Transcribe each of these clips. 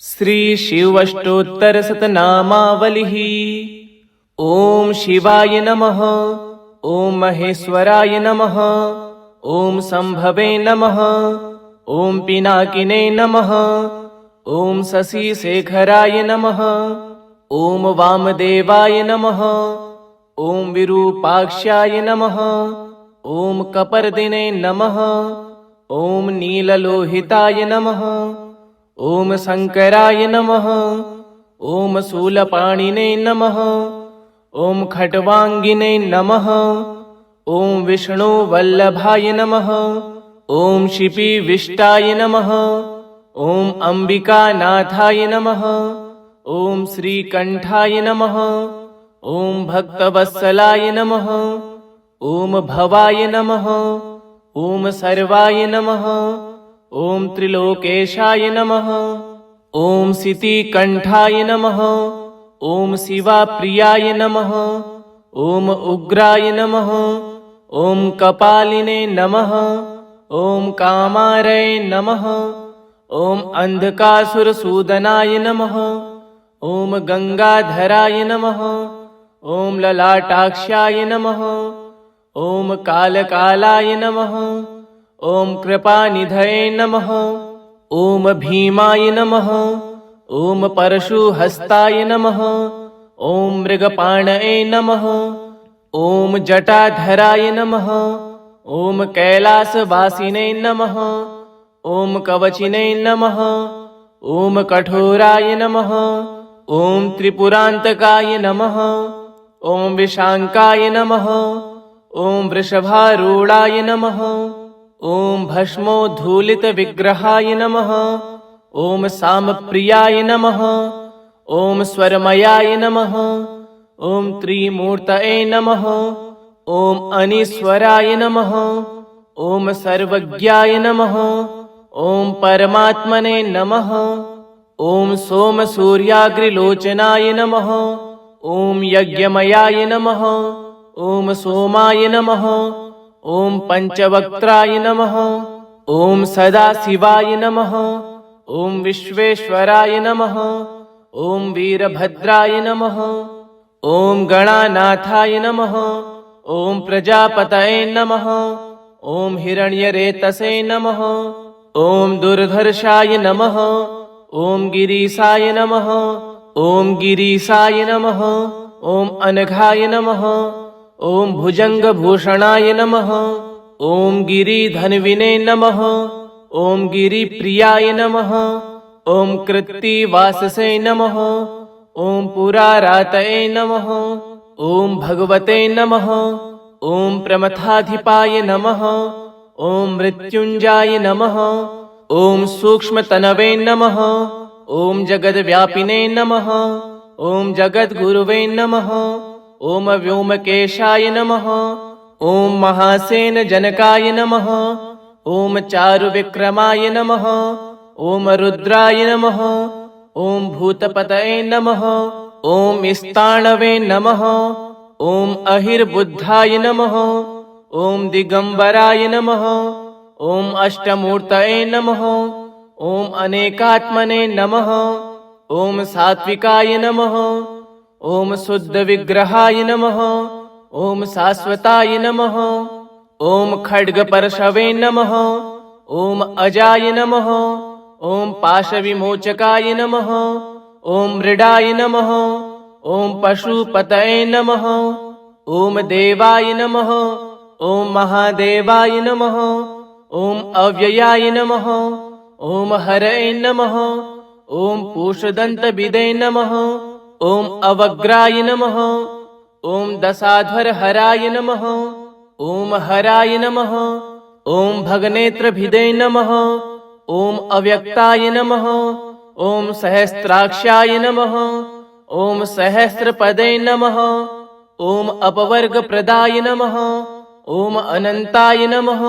श्री शिवाष्टोत्तरशतनामावलिः। ॐ शिवाय नमः। ॐ महेश्वराय नमः। ॐ शम्भवे नमः। ॐ पिनाकिने नमः। ॐ शशिशेखराय नमः। ॐ वामदेवाय नमः। ॐ विरूपाक्षाय नमः। ॐ कपर्दिने नमः। ॐ नीललोहिताय नमः। ॐ शङ्कराय नमः। ॐ शूलपाणिने नमः। ॐ खट्वाङ्गिने नमः। ॐ विष्णुवल्लभाय नमः। ॐ शिपिविष्टाय नमः। ॐ अम्बिकानाथाय नमः। ॐ श्रीकण्ठाय नमः। ॐ भक्तवत्सलाय नमः। ॐ भवाय नमः। ॐ सर्वाय नमः। ॐ त्रिलोकेशाय नमः। ॐ सितिकण्ठाय नमः। ॐ शिवाप्रियाय नमः। ॐ उग्राय नमः। ॐ कपालिने नमः। ॐ कामारये नमः। ॐ अन्धकासुरसूदनाय नमः। ॐ गङ्गाधराय नमः। ॐ ललाटाक्षाय नमः। ॐ कालकालाय नमः। ॐ कृपानिधये नमः। ॐ भीमाय नमः। ॐ परशुहस्ताय नमः। ॐ मृगपाणये नमः। ॐ जटाधराय नमः। ॐ कैलासवासिने नमः। ॐ कवचिने नमः। ॐ कठोराय नमः। ॐ त्रिपुरान्तकाय नमः। ॐ विशाङ्काय नमः। ॐ वृषभारूढाय नमः। ॐ भस्मोद्धूलितविग्रहाय नमः। ॐ सामप्रियाय नमः। ॐ स्वरमयाय नमः। ॐ त्रिमूर्तये नमः। ॐ अनीश्वराय नमः। ॐ सर्वज्ञाय नमः। ॐ परमात्मने नमः। ॐ सोमसूर्याग्निलोचनाय नमः। ॐ यज्ञमयाय नमः। ॐ सोमाय नमः। ॐ पञ्चवक्त्राय नमः। ॐ सदाशिवाय नमः। ॐ विश्वेश्वराय नमः। ॐ वीरभद्राय नमः। ॐ गणानाथाय नमः। ॐ प्रजापतये नमः। ॐ हिरण्यरेतसे नमः। ॐ दुर्धर्षाय नमः। ॐ गिरीशाय नमः। ॐ गिरीशाय नमः। ॐ अनघाय नमः। ॐ भुजङ्गभूषणाय नमः। ॐ गिरिधन्विने नमः। ॐ गिरिप्रियाय नमः। ॐ कृत्तिवाससे नमः। ॐ पुरारातये नमः। ॐ भगवते नमः। ॐ प्रमथाधिपाय नमः। ॐ मृत्युञ्जयाय नमः। ॐ सूक्ष्मतनवे नमः। ॐ जगद्व्यापिने नमः। ॐ जगद्गुरुवे नमः। ॐ व्योमकेशाय नमः। ॐ महासेनजनकाय नमः। ॐ चारुविक्रमाय नमः। ॐ रुद्राय नमः। ॐ भूतपतये नमः। ॐ स्थाणवे नमः। ॐ अहिर्बुद्धाय नमः। ॐ दिगम्बराय नमः। ॐ अष्टमूर्तये नमः। ॐ अनेकात्मने नमः। ॐ सात्विकाय नमः। ॐ शुद्धविग्रहाय नमः। ॐ शाश्वताय नमः। ॐ खड्गपरशवे नमः। ॐ अजाय नमः। ॐ पाशविमोचकाय नमः। ॐ मृडाय नमः। ॐ पशुपतये नमः। ॐ देवाय नमः। ॐ महादेवाय नमः। ॐ अव्ययाय नमः। ॐ हरये नमः। ॐ पूषदन्तविदे नमः। ॐ अवग्राय नमः। ॐ दशाध्वरहराय नमः। ॐ हराय नमः। ॐ भगनेत्रभिदे नमः। ॐ अव्यक्ताय नमः। ॐ सहस्राक्षाय नमः। ॐ सहस्रपदे नमः। ॐ अपवर्गप्रदाय नमः। ॐ अनन्ताय नमः।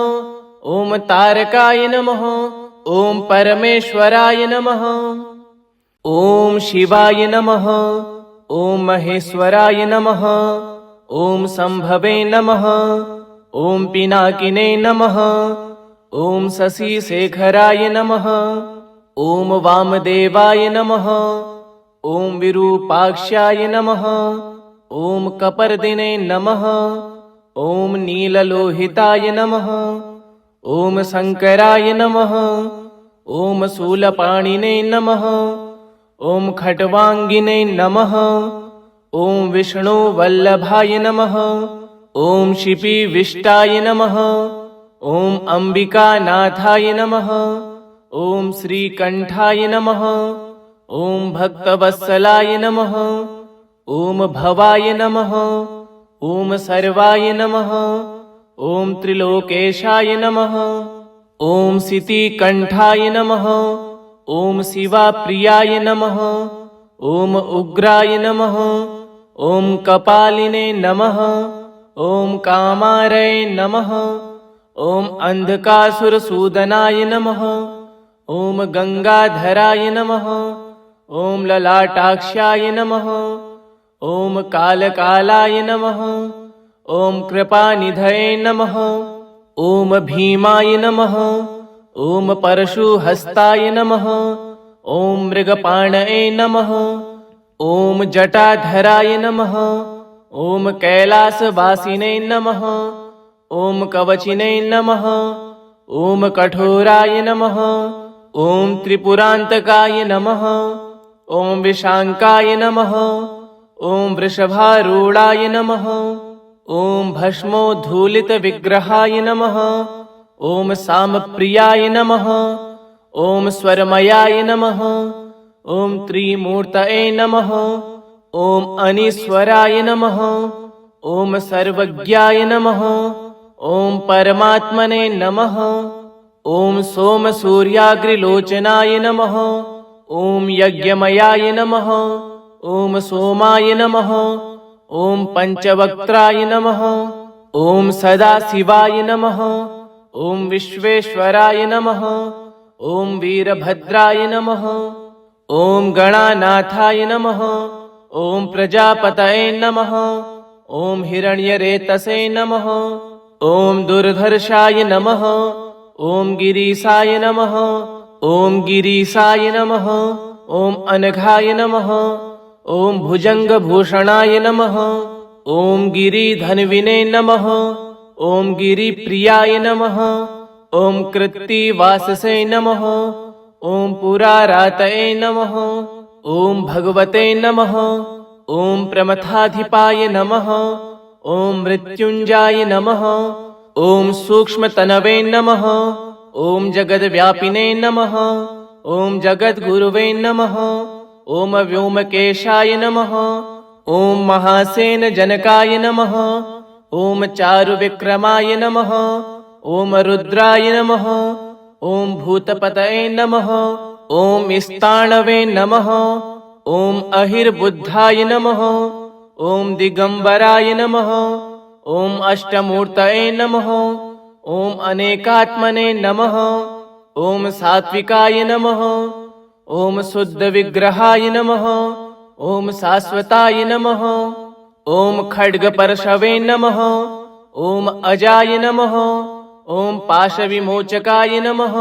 ॐ तारकाय नमः। ॐ परमेश्वराय नमः। ॐ शिवाय नमः। ॐ महेश्वराय नमः। ॐ शम्भवे नमः। ॐ पिनाकिने नमः। ॐ शशिशेखराय नमः। ॐ वामदेवाय नमः। ॐ विरूपाक्षाय नमः। ॐ कपर्दिने नमः। ॐ नीललोहिताय नमः। ॐ शङ्कराय नमः। ॐ शूलपाणिने नमः। ॐ खट्वाङ्गिने नमः। ॐ विष्णुवल्लभाय नमः। ॐ शिपिविष्टाय नमः। ॐ अम्बिकानाथाय नमः। ॐ श्रीकण्ठाय नमः। ॐ भक्तवत्सलाय नमः। ॐ भवाय नमः। ॐ सर्वाय नमः। ॐ त्रिलोकेशाय नमः। ॐ सितिकण्ठाय नमः। ॐ शिवाप्रियाय नमः। ॐ उग्राय नमः। ॐ कपालिने नमः। ॐ कामारये नमः। ॐ अंधकासुरसूदनाय नमः। ॐ गंगाधराय नमः। ॐ ललाटाक्षाय नमः। ॐ कालकालाय नमः। ॐ कृपानिधये नमः। ॐ भीमाय नमः। ॐ परशुहस्ताय नमः। ॐ मृगपाणये नमः। ॐ जटाधराय नमः। ॐ कैलासवासिने नमः। ॐ कवचिने नमः। ॐ कठोराय नमः। ॐ त्रिपुरान्तकाय नमः। ॐ विशाङ्काय नमः। ॐ वृषभारूढाय नमः। ॐ भस्मोद्धूलितविग्रहाय नमः। ॐ सामप्रियाय नमः। ॐ स्वरमयाय नमः। ॐ त्रिमूर्तये नमः। ॐ अनीश्वराय नमः। ॐ सर्वज्ञाय नमः। ॐ परमात्मने नमः। ॐ सोमसूर्याग्रिलोचनाय नमः। ॐ यज्ञमयाय नमः। ॐ सोमाय नमः। ॐ पञ्चवक्त्राय नमः। ॐ सदाशिवाय नमः। ॐ विश्वेश्वराय नमः। ॐ वीरभद्राय नमः। ॐ गणानाथाय नमः। ॐ प्रजापतये नमः। ॐ हिरण्यरेतसे नमः। ॐ दुर्धर्षाय नमः। ॐ गिरीशाय नमः। ॐ गिरीशाय नमः। ॐ अनघाय नमः। ॐ भुजङ्गभूषणाय नमः। ॐ गिरिधन्विने नमः। ॐ गिरिप्रियाय नमः। ॐ कृत्तिवाससे नमः। ॐ पुरारातये नमः। ॐ भगवते नमः। ॐ प्रमथाधिपाय नमः। ॐ मृत्युञ्जयाय नमः। ॐ सूक्ष्मतनवे नमः। ॐ जगद्व्यापिने नमः। ॐ जगद्गुरुवे नमः। ॐ व्योमकेशाय नमः। ॐ महासेनजनकाय नमः। ॐ चारुविक्रमाय नमः। ॐ रुद्राय नमः। ॐ भूतपतये नमः। ॐ स्थाणवे नमः। ॐ अहिर्बुद्धाय नमः। ॐ दिगम्बराय नमः। ॐ अष्टमूर्तये नमः। ॐ अनेकात्मने नमः। ॐ सात्विकाय नमः। ॐ शुद्धविग्रहाय नमः। ॐ शाश्वताय नमः। ॐ खड्गपरशवे नमः। ॐ अजाय नमः। ॐ पाशविमोचकाय नमः।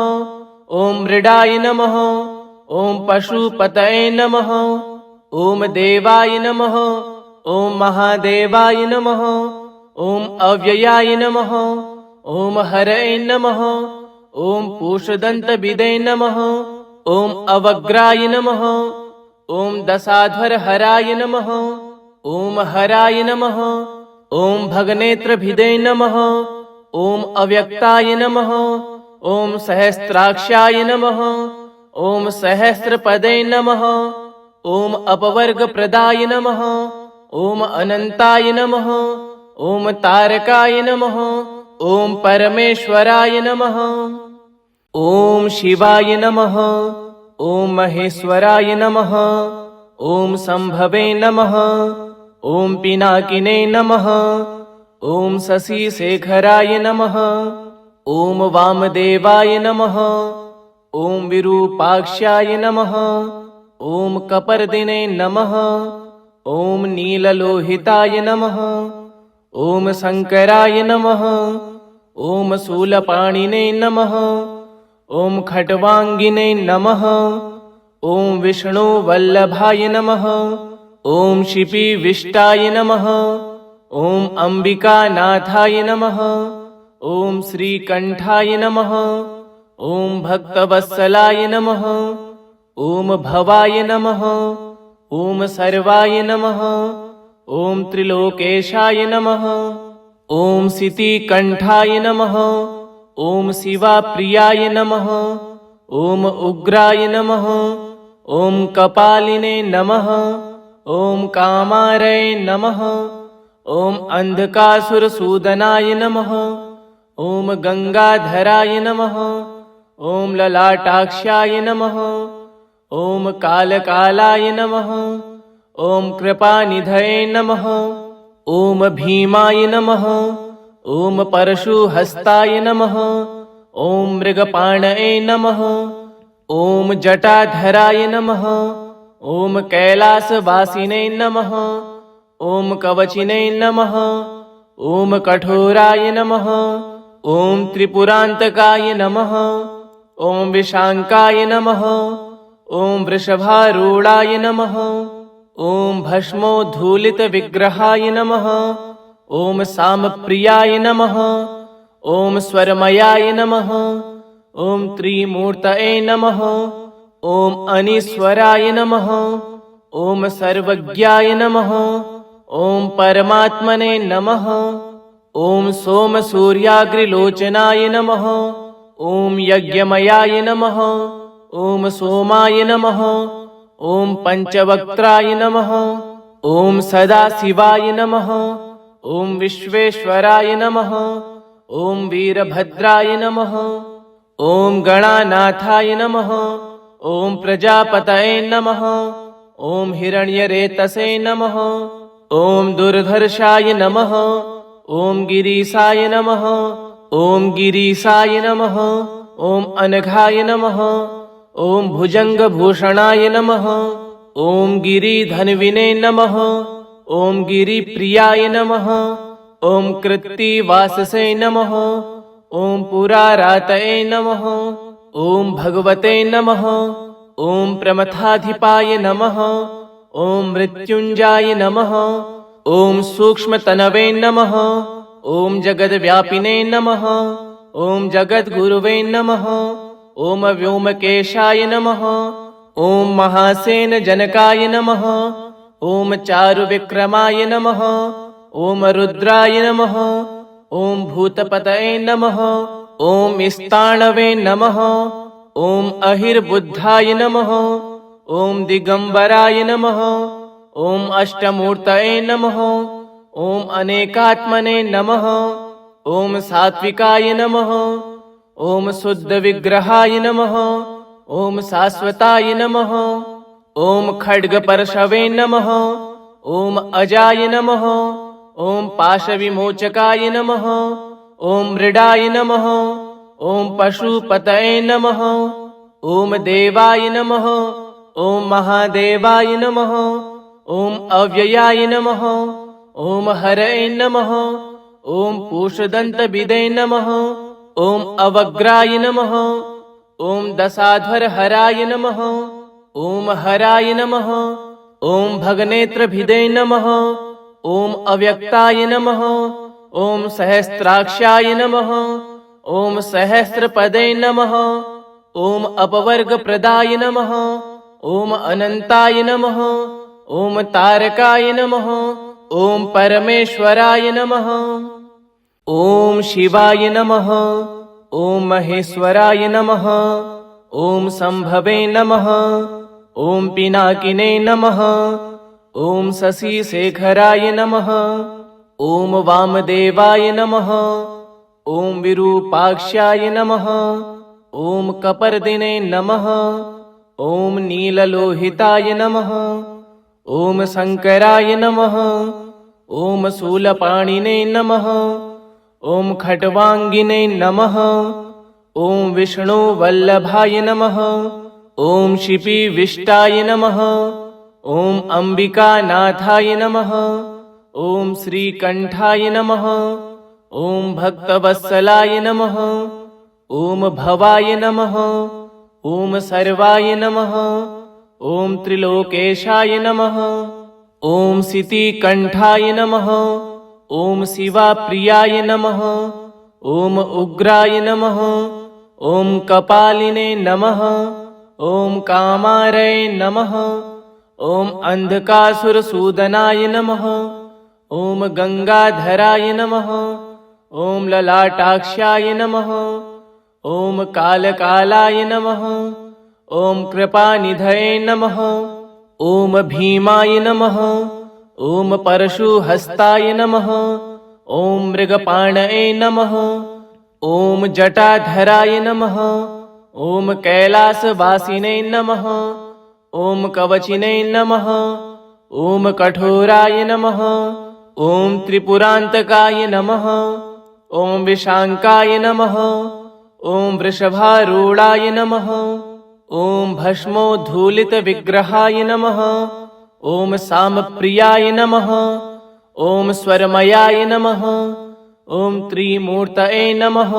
ॐ मृडाय नमः। ॐ पशुपतये नमः। ॐ देवाय नमः। ॐ महादेवाय नमः। ॐ अव्ययाय नमः। ॐ हरये नमः। ॐ पूषदन्तविदे नमः। ॐ अवग्राय नमः। ॐ दशाध्वरहराय नमः। ॐ हराय नमः। ॐ भगनेत्रभिदे नमः। ॐ अव्यक्ताय नमः। ॐ सहस्राक्षाय नमः। ॐ सहस्रपदे नमः। ॐ अपवर्गप्रदाय नमः। ॐ अनन्ताय नमः। ॐ तारकाय नमः। ॐ परमेश्वराय नमः। ॐ शिवाय नमः। ॐ महेश्वराय नमः। ॐ शम्भवे नमः। ॐ पिनाकिने नमः। ॐ शशिशेखराय नमः। ॐ वामदेवाय नमः। ॐ विरूपाक्षाय नमः। ॐ कपर्दिने नमः। ॐ नीललोहिताय नमः। ॐ शङ्कराय नमः। ॐ शूलपाणिने नमः। ॐ खट्वाङ्गिने नमः। ॐ विष्णुवल्लभाय नमः। ॐ शिपिविष्टाय नमः। ॐ अम्बिकानाथाय नमः। ॐ श्रीकण्ठाय नमः। ॐ भक्तवत्सलाय नमः। ॐ भवाय नमः। ॐ सर्वाय नमः। ॐ त्रिलोकेशाय नमः। ॐ सितिकण्ठाय नमः। ॐ शिवाप्रियाय नमः। ॐ उग्राय नमः। ॐ कपालिने नमः। ॐ कामारये नमः। ॐ अंधकासुरसूदनाय नमः। ॐ गंगाधराय नमः। ॐ ललाटाक्षाय नमः। ॐ कालकालाय नमः। ॐ कृपानिधये नमः। ॐ भीमाय नमः। ॐ परशुहस्ताय नमः। ॐ मृगपाणये नमः। ॐ जटाधराय नमः। ॐ कैलासवासिने नमः। ॐ कवचिने नमः। ॐ कठोराय नमः। ॐ त्रिपुरान्तकाय नमः। ॐ विशाङ्काय नमः। ॐ वृषभारूढाय नमः। ॐ भस्मोद्धूलितविग्रहाय नमः। ॐ सामप्रियाय नमः। ॐ स्वरमयाय नमः। ॐ त्रिमूर्तये नमः। ॐ अनीश्वराय नमः। ॐ सर्वज्ञाय नमः। ॐ परमात्मने नमः। ॐ सोमसूर्याग्निलोचनाय नमः। ॐ यज्ञमयाय नमः। ॐ सोमाय नमः। ॐ पञ्चवक्त्राय नमः। ॐ सदाशिवाय नमः। ॐ विश्वेश्वराय नमः। ॐ वीरभद्राय नमः। ॐ गणानाथाय नमः। ॐ प्रजापतये नमः। ॐ हिरण्यरेतसे नमः। ॐ दुर्धर्षाय नमः। ॐ गिरीशाय नमः। ॐ गिरीशाय नमः। ॐ अनघाय नमः। ॐ भुजङ्गभूषणाय नमः। ॐ गिरिधन्विने नमः। ॐ गिरिप्रियाय नमः। ॐ कृत्तिवाससे नमः। ॐ पुरारातये नमः। ॐ भगवते नमः। ॐ प्रमथाधिपाय नमः। ॐ मृत्युञ्जयाय नमः। ॐ सूक्ष्मतनवे नमः। ॐ जगद्व्यापिने नमः। ॐ जगद्गुरुवे नमः। ॐ व्योमकेशाय नमः। ॐ महासेनजनकाय नमः। ॐ चारुविक्रमाय नमः। ॐ रुद्राय नमः। ॐ भूतपतये नमः। ॐ स्थाणवे नमः। ॐ अहिर्बुद्धाय नमः। ॐ दिगम्बराय नमः। ॐ अष्टमूर्तये नमः। ॐ अनेकात्मने नमः। ॐ सात्विकाय नमः। ॐ शुद्धविग्रहाय नमः। ॐ शाश्वताय नमः। ॐ खड्गपरशवे नमः। ॐ अजाय नमः। ॐ पाशविमोचकाय नमः। ॐ मृडाय नमः। ॐ पशुपतये नमः। ॐ देवाय नमः। ॐ महादेवाय नमः। ॐ अव्ययाय नमः। ॐ हरये नमः। ॐ पूषदन्तविदे नमः। ॐ अवग्राय नमः। ॐ दशाध्वरहराय नमः। ॐ हराय नमः। ॐ भगनेत्रभिदे नमः। ॐ अव्यक्ताय नमः। ॐ सहस्राक्षाय नमः। ॐ सहस्रपदे नमः। ॐ अपवर्गप्रदाय नमः। ॐ अनन्ताय नमः। ॐ तारकाय नमः। ॐ परमेश्वराय नमः। ॐ शिवाय नमः। ॐ महेश्वराय नमः। ॐ शम्भवे नमः। ॐ पिनाकिने नमः। ॐ शशिशेखराय नमः। ॐ वामदेवाय नमः। ॐ विरूपाक्षाय नमः। ॐ कपर्दिने नमः। ॐ नीललोहिताय नमः। ॐ शङ्कराय नमः। ॐ शूलपाणिने नमः। ॐ खट्वाङ्गिने नमः। ॐ विष्णुवल्लभाय नमः। ॐ शिपिविष्टाय नमः। ॐ अम्बिकानाथाय नमः। ॐ श्रीकण्ठाय नमः। ॐ भक्तवत्सलाय नमः। ॐ भवाय नमः। ॐ सर्वाय नमः। ॐ त्रिलोकेशाय नमः। ॐ सितिकण्ठाय नमः। ॐ शिवाप्रियाय नमः। ॐ उग्राय नमः। ॐ कपालिने नमः। ॐ कामारये नमः। ॐ अंधकासुरसूदनाय नमः। ॐ गंगाधराय नमः। ॐ ललाटाक्षाय नमः। ॐ कालकालाय नमः। ॐ कृपानिधये नमः। ॐ भीमाय नमः। ॐ परशुहस्ताय नमः। ॐ मृगपाणये नमः। ॐ जटाधराय नमः। ॐ कैलासवासिने नमः। ॐ कवचिने नमः। ॐ कठोराय नमः। ॐ त्रिपुरान्तकाय नमः। ॐ विशाङ्काय नमः। ॐ वृषभारूढाय नमः। ॐ भस्मोद्धूलितविग्रहाय नमः। ॐ सामप्रियाय नमः। ॐ स्वरमयाय नमः। ॐ त्रिमूर्तये नमः।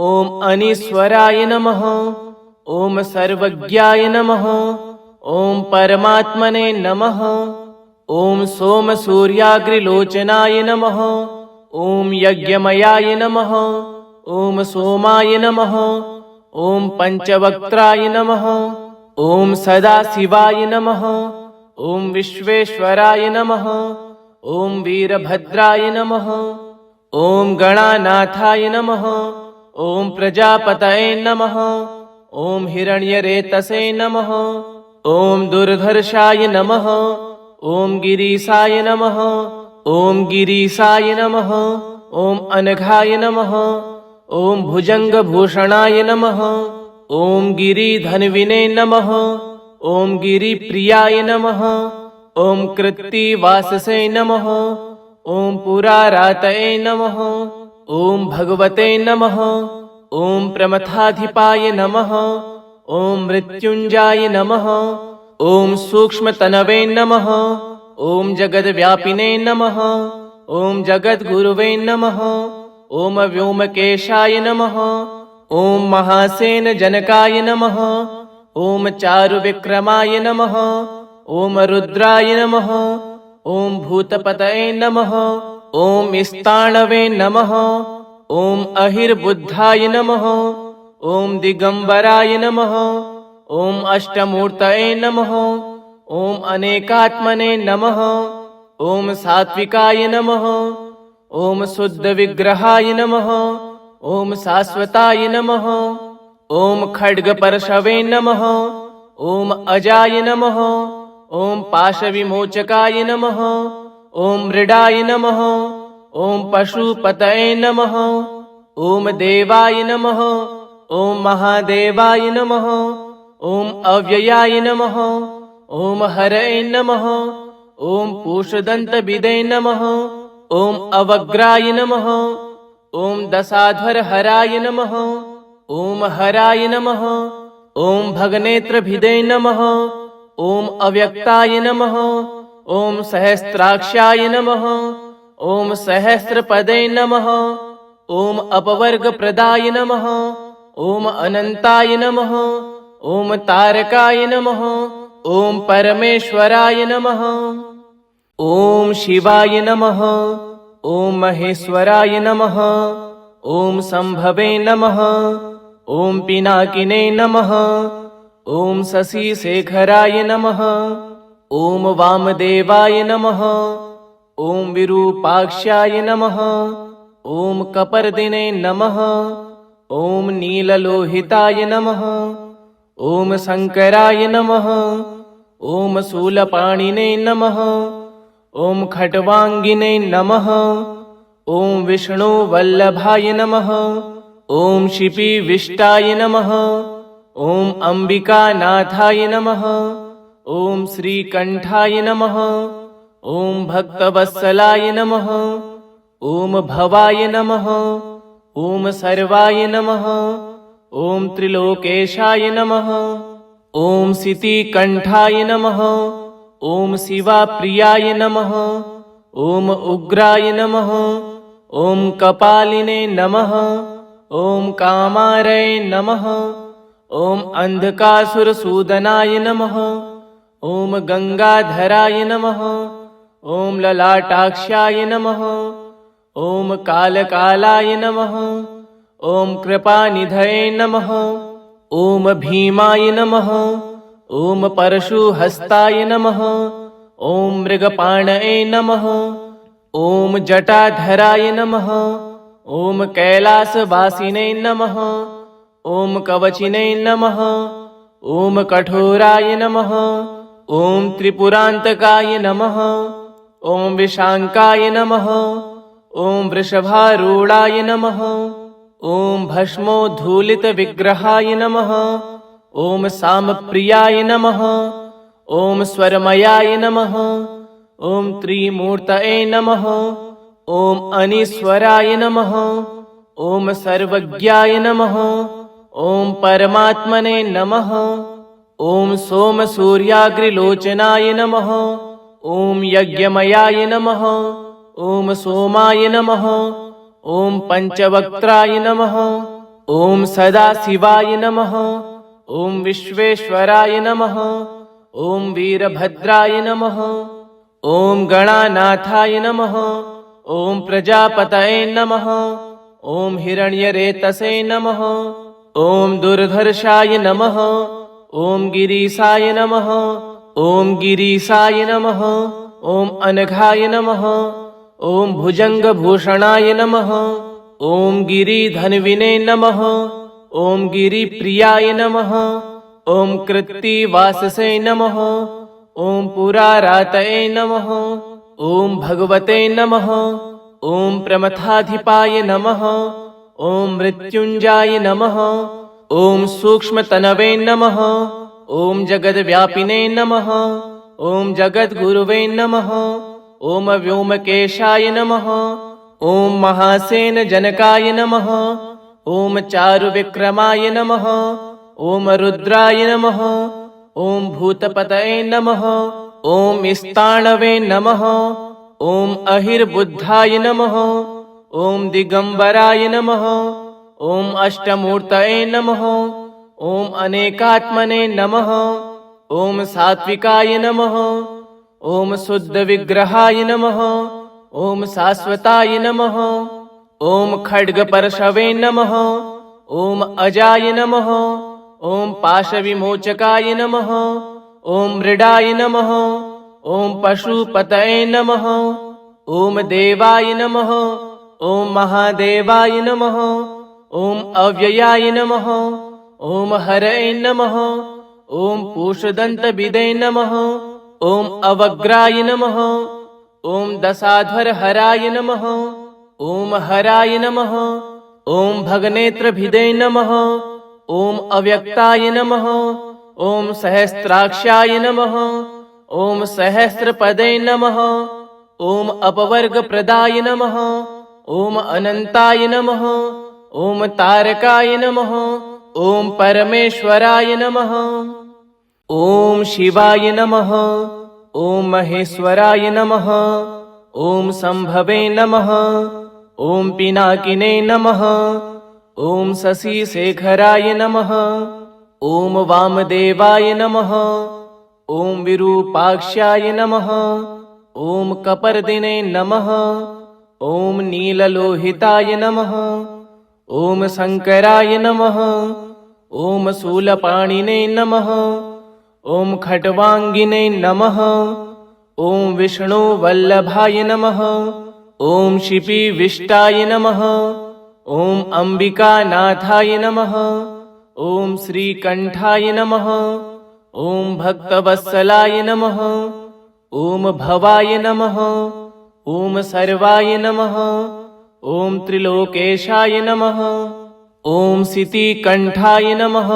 ॐ अनीश्वराय नमः। ॐ सर्वज्ञाय नमः। ॐ परमात्मने नमः। ॐ सोमसूर्याग्निलोचनाय नमः। ॐ यज्ञमयाय नमः। ॐ सोमाय नमः। ॐ पञ्चवक्त्राय नमः। ॐ सदाशिवाय नमः। ॐ विश्वेश्वराय नमः। ॐ वीरभद्राय नमः। ॐ गणानाथाय नमः। ॐ प्रजापतये नमः। ॐ हिरण्यरेतसे नमः। ॐ दुर्धर्षाय नमः। ॐ गिरीशाय नमः। ॐ गिरीशाय नमः। ॐ अनघाय नमः। ॐ भुजङ्गभूषणाय नमः। ॐ गिरिधन्विने नमः। ॐ गिरिप्रियाय नमः। ॐ कृत्तिवाससे नमः। ॐ पुरारातये नमः। ॐ भगवते नमः। ॐ प्रमथाधिपाय नमः। ॐ मृत्युञ्जयाय नमः। ॐ सूक्ष्मतनवे नमः। ॐ जगद्व्यापिने नमः। ॐ जगद्गुरुवे नमः। ॐ व्योमकेशाय नमः। ॐ महासेनजनकाय नमः। ॐ चारुविक्रमाय नमः। ॐ रुद्राय नमः। ॐ भूतपतये नमः। ॐ स्थाणवे नमः। ॐ अहिर्बुद्धाय नमः। ॐ दिगम्बराय नमः। ॐ अष्टमूर्तये नमः। ॐ अनेकात्मने नमः। ॐ सात्विकाय नमः। ॐ शुद्धविग्रहाय नमः। ॐ शाश्वताय नमः। ॐ खड्गपरशवे नमः। ॐ अजाय नमः। ॐ पाशविमोचकाय नमः। ॐ मृडाय नमः। ॐ पशुपतये नमः। ॐ देवाय नमः। ॐ महादेवाय नमः। ॐ अव्ययाय नमः। ॐ हरये नमः। ॐ पूषदन्तविदे नमः। ॐ अवग्राय नमः। ॐ दशाध्वरहराय नमः। ॐ हराय नमः। ॐ भगनेत्रभिदे नमः। ॐ अव्यक्ताय नमः। ॐ सहस्राक्षाय नमः। ॐ सहस्रपदे नमः। ॐ अपवर्गप्रदाय नमः। ॐ अनन्ताय नमः। ॐ तारकाय नमः। ॐ परमेश्वराय नमः। ॐ शिवाय नमः। ॐ महेश्वराय नमः। ॐ शम्भवे नमः। ॐ पिनाकिने नमः। ॐ शशिशेखराय नमः। ॐ वामदेवाय नमः। ॐ विरूपाक्षाय नमः। ॐ कपर्दिने नमः। ॐ नीललोहिताय नमः। ॐ शङ्कराय नमः। ॐ शूलपाणिने नमः। ॐ खट्वाङ्गिने नमः। ॐ विष्णुवल्लभाय नमः। ॐ शिपिविष्टाय नमः। ॐ अम्बिकानाथाय नमः। ॐ श्रीकण्ठाय नमः। ॐ भक्तवत्सलाय नमः। ॐ भवाय नमः। ॐ सर्वाय नमः। ॐ त्रिलोकेशाय नमः। ॐ सितिकण्ठाय नमः। ॐ शिवाप्रियाय नमः। ॐ उग्राय नमः। ॐ कपालिने नमः। ॐ कामारये नमः। ॐ अंधकासुरसूदनाय नमः। ॐ गंगाधराय नमः। ॐ ललाटाक्षाय नमः। ॐ कालकालाय नमः। ॐ कृपानिधये नमः। ॐ भीमाय नमः। ॐ परशुहस्ताय नमः। ॐ मृगपाणये नमः। ॐ जटाधराय नमः। ॐ कैलासवासिने नमः। ॐ कवचिने नमः। ॐ कठोराय नमः। ॐ त्रिपुरान्तकाय नमः। ॐ विशाङ्काय नमः। ॐ वृषभारूढाय नमः। ॐ भस्मोद्धूलितविग्रहाय नमः। ॐ सामप्रियाय नमः। ॐ स्वरमयाय नमः। ॐ त्रिमूर्तये नमः। ॐ अनीश्वराय नमः। ॐ सर्वज्ञाय नमः। ॐ परमात्मने नमः। ॐ सोमसूर्याग्रिलोचनाय नमः। ॐ यज्ञमयाय नमः। ॐ सोमाय नमः। ॐ पञ्चवक्त्राय नमः। ॐ सदाशिवाय नमः। ॐ विश्वेश्वराय नमः। ॐ वीरभद्राय नमः। ॐ गणानाथाय नमः। ॐ प्रजापतये नमः। ॐ हिरण्यरेतसे नमः। ॐ दुर्धर्षाय नमः। ॐ गिरीशाय नमः। ॐ गिरीशाय नमः। ॐ अनघाय नमः। ॐ भुजङ्गभूषणाय नमः। ॐ गिरिधन्विने नमः। ॐ गिरिप्रियाय नमः। ॐ कृत्तिवाससे नमः। ॐ पुरारातये नमः। ॐ भगवते नमः। ॐ प्रमथाधिपाय नमः। ॐ मृत्युञ्जयाय नमः। ॐ सूक्ष्मतनवे नमः। ॐ जगद्व्यापिने नमः। ॐ जगद्गुरुवे नमः। ॐ व्योमकेशाय नमः। ॐ महासेनजनकाय नमः। ॐ चारुविक्रमाय नमः। ॐ रुद्राय नमः। ॐ भूतपतये नमः। ॐ स्थाणवे नमः। ॐ अहिर्बुद्धाय नमः। ॐ दिगम्बराय नमः। ॐ अष्टमूर्तये नमः। ॐ अनेकात्मने नमः। ॐ सात्विकाय नमः। ॐ शुद्धविग्रहाय नमः। ॐ शाश्वताय नमः। ॐ खड्गपरशवे नमः। ॐ अजाय नमः। ॐ पाशविमोचकाय नमः। ॐ मृडाय नमः। ॐ पशुपतये नमः। ॐ देवाय नमः। ॐ महादेवाय नमः। ॐ अव्ययाय नमः। ॐ हरये नमः। ॐ पूषदन्तविदे नमः। ॐ अवग्राय नमः। ॐ दशाध्वरहराय नमः। ॐ हराय नमः। ॐ भगनेत्रभिदे नमः। ॐ अव्यक्ताय नमः। ॐ सहस्राक्षाय नमः। ॐ सहस्रपदे नमः। ॐ अपवर्गप्रदाय नमः। ॐ अनन्ताय नमः। ॐ तारकाय नमः। ॐ परमेश्वराय नमः। ॐ शिवाय नमः। ॐ महेश्वराय नमः। ॐ शम्भवे नमः। ॐ पिनाकिने नमः। ॐ शशिशेखराय नमः। ॐ वामदेवाय नमः। ॐ विरूपाक्षाय नमः। ॐ कपर्दिने नमः। ॐ नीललोहिताय नमः। ॐ शङ्कराय नमः। ॐ शूलपाणिने नमः। ॐ खट्वाङ्गिने नमः। ॐ विष्णुवल्लभाय नमः। ॐ शिपिविष्टाय नमः। ॐ अम्बिकानाथाय नमः। ॐ श्रीकण्ठाय नमः। ॐ भक्तवत्सलाय नमः। ॐ भवाय नमः। ॐ सर्वाय नमः। ॐ त्रिलोकेशाय नमः। ॐ सितिकण्ठाय नमः।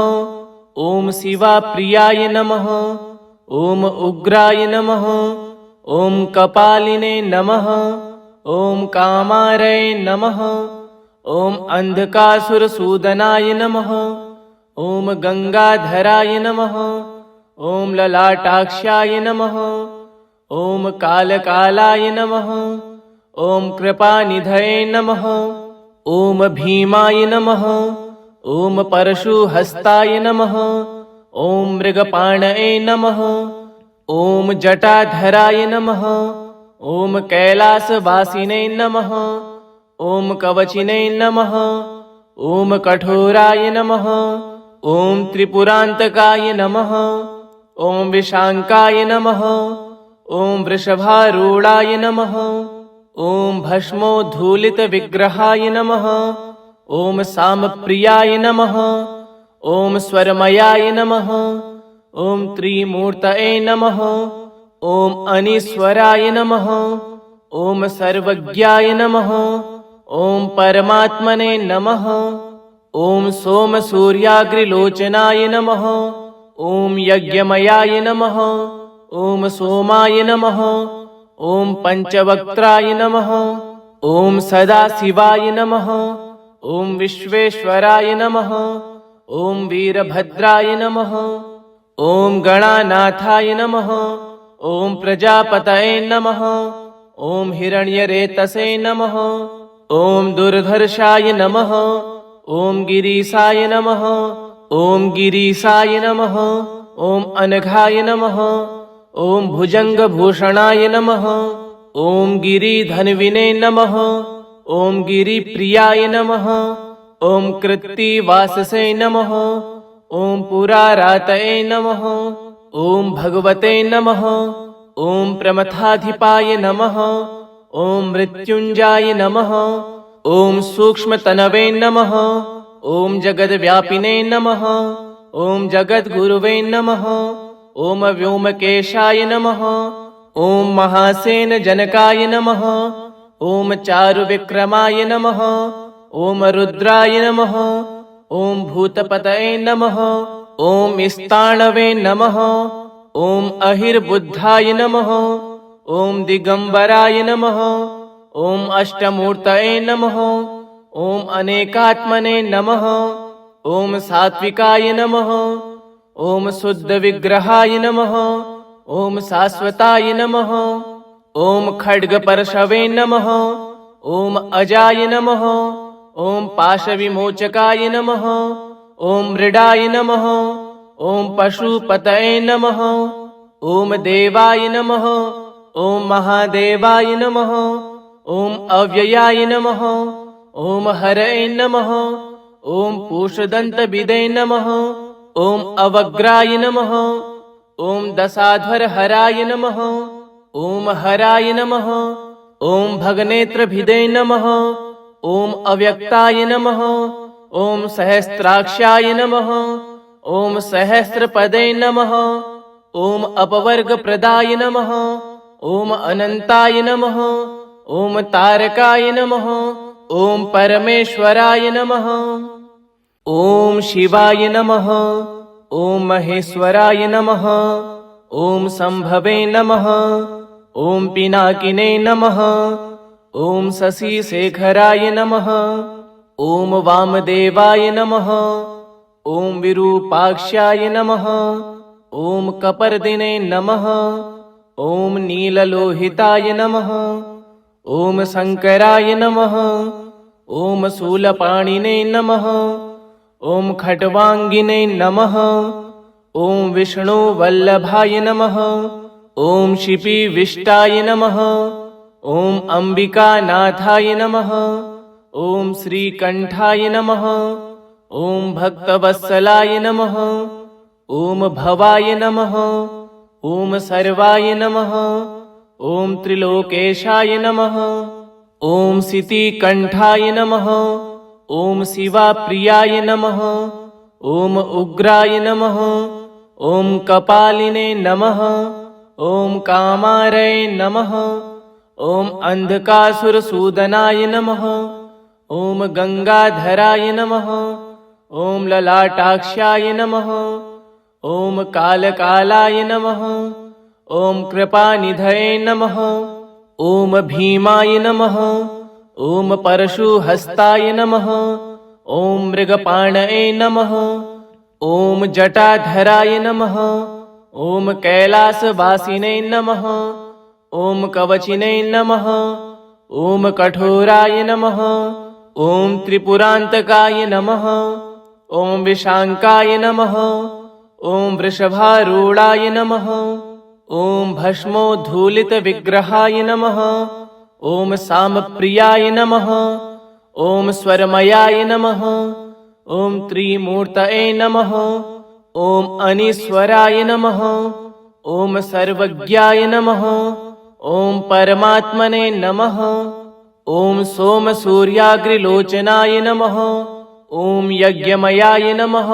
ॐ शिवाप्रियाय नमः। ॐ उग्राय नमः। ॐ कपालिने नमः। ॐ कामारये नमः। ॐ अंधकासुरसूदनाय नमः। ॐ गंगाधराय नमः। ॐ ललाटाक्षाय नमः। ॐ कालकालाय नमः। ॐ कृपानिधये नमः। ॐ भीमाय नमः। ॐ परशुहस्ताय नमः। ॐ मृगपाणये नमः। ॐ जटाधराय नमः। ॐ कैलासवासिने नमः। ॐ कवचिने नमः। ॐ कठोराय नमः। ॐ त्रिपुरान्तकाय नमः। ॐ विशाङ्काय नमः। ॐ वृषभारूढाय नमः। ॐ भस्मोद्धूलितविग्रहाय नमः। ॐ सामप्रियाय नमः। ॐ स्वरमयाय नमः। ॐ त्रिमूर्तये नमः। ॐ अनीश्वराय नमः। ॐ सर्वज्ञाय नमः। ॐ परमात्मने नमः। ॐ सोमसूर्याग्निलोचनाय नमः। ॐ यज्ञमयाय नमः। ॐ सोमाय नमः। ॐ पञ्चवक्त्राय नमः। ॐ सदाशिवाय नमः। ॐ विश्वेश्वराय नमः। ॐ वीरभद्राय नमः। ॐ गणानाथाय नमः। ॐ प्रजापतये नमः। ॐ हिरण्यरेतसे नमः। ॐ दुर्धर्षाय नमः। ॐ गिरीशाय नमः। ॐ गिरीशाय नमः। ॐ अनघाय नमः। ॐ भुजङ्गभूषणाय नमः। ॐ गिरिधन्विने नमः। ॐ गिरिप्रियाय नमः। ॐ कृत्तिवाससे नमः। ॐ पुरारातये नमः। ॐ भगवते नमः। ॐ प्रमथाधिपाय नमः। ॐ मृत्युञ्जयाय नमः। ॐ सूक्ष्मतनवे नमः। ॐ जगद्व्यापिने नमः। ॐ जगद्गुरुवे नमः। ॐ व्योमकेशाय नमः। ॐ महासेनजनकाय नमः। ॐ चारुविक्रमाय नमः। ॐ रुद्राय नमः। ॐ भूतपतये नमः। ॐ स्थाणवे नमः। ॐ अहिर्बुद्धाय नमः। ॐ दिगम्बराय नमः। ॐ अष्टमूर्तये नमः। ॐ अनेकात्मने नमः। ॐ सात्विकाय नमः। ॐ शुद्धविग्रहाय नमः। ॐ शाश्वताय नमः। ॐ खड्गपरशवे नमः। ॐ अजाय नमः। ॐ पाशविमोचकाय नमः। ॐ मृडाय नमः। ॐ पशुपतये नमः। ॐ देवाय नमः। ॐ महादेवाय नमः। ॐ अव्ययाय नमः। ॐ हरये नमः। ॐ पूषदन्तविदे नमः। ॐ अवग्राय नमः। ॐ दशाध्वरहराय नमः। ॐ हराय नमः। ॐ भगनेत्रभिदे नमः। ॐ अव्यक्ताय नमः। ॐ सहस्राक्षाय नमः। ॐ सहस्रपदे नमः। ॐ अपवर्गप्रदाय नमः। ॐ अनन्ताय नमः। ॐ तारकाय नमः। ॐ परमेश्वराय नमः। ॐ शिवाय नमः। ॐ महेश्वराय नमः। ॐ शम्भवे नमः। ॐ पिनाकिने नमः। ॐ शशिशेखराय नमः। ॐ वामदेवाय नमः। ॐ विरूपाक्षाय नमः। ॐ कपर्दिने नमः। ॐ नीललोहिताय नमः। ॐ शङ्कराय नमः। ॐ शूलपाणिने नमः। ॐ खट्वाङ्गिने नमः। ॐ विष्णुवल्लभाय नमः। ॐ शिपिविष्टाय नमः। ॐ अम्बिकानाथाय नमः। ॐ श्रीकण्ठाय नमः। ॐ भक्तवत्सलाय नमः। ॐ भवाय नमः। ॐ सर्वाय नमः। ॐ त्रिलोकेशाय नमः। ॐ सितिकण्ठाय नमः। ॐ शिवाप्रियाय नमः। ॐ उग्राय नमः। ॐ कपालिने नमः। ॐ कामारये नमः। ॐ अन्धकासुरसूदनाय नमः। ॐ गङ्गाधराय नमः। ॐ ललाटाक्षाय नमः। ॐ कालकालाय नमः। ॐ कृपानिधये नमः। ॐ भीमाय नमः। ॐ परशुहस्ताय नमः। ॐ मृगपाणये नमः। ॐ जटाधराय नमः। ॐ कैलासवासिने नमः। ॐ कवचिने नमः। ॐ कठोराय नमः। ॐ त्रिपुरान्तकाय नमः। ॐ विशाङ्काय नमः। ॐ वृषभारूढाय नमः। ॐ भस्मोद्धूलितविग्रहाय नमः। ॐ सामप्रियाय नमः। ॐ स्वरमयाय नमः। ॐ त्रिमूर्तये नमः। ॐ अनीश्वराय नमः। ॐ सर्वज्ञाय नमः। ॐ परमात्मने नमः। ॐ सोमसूर्याग्रिलोचनाय नमः। ॐ यज्ञमयाय नमः।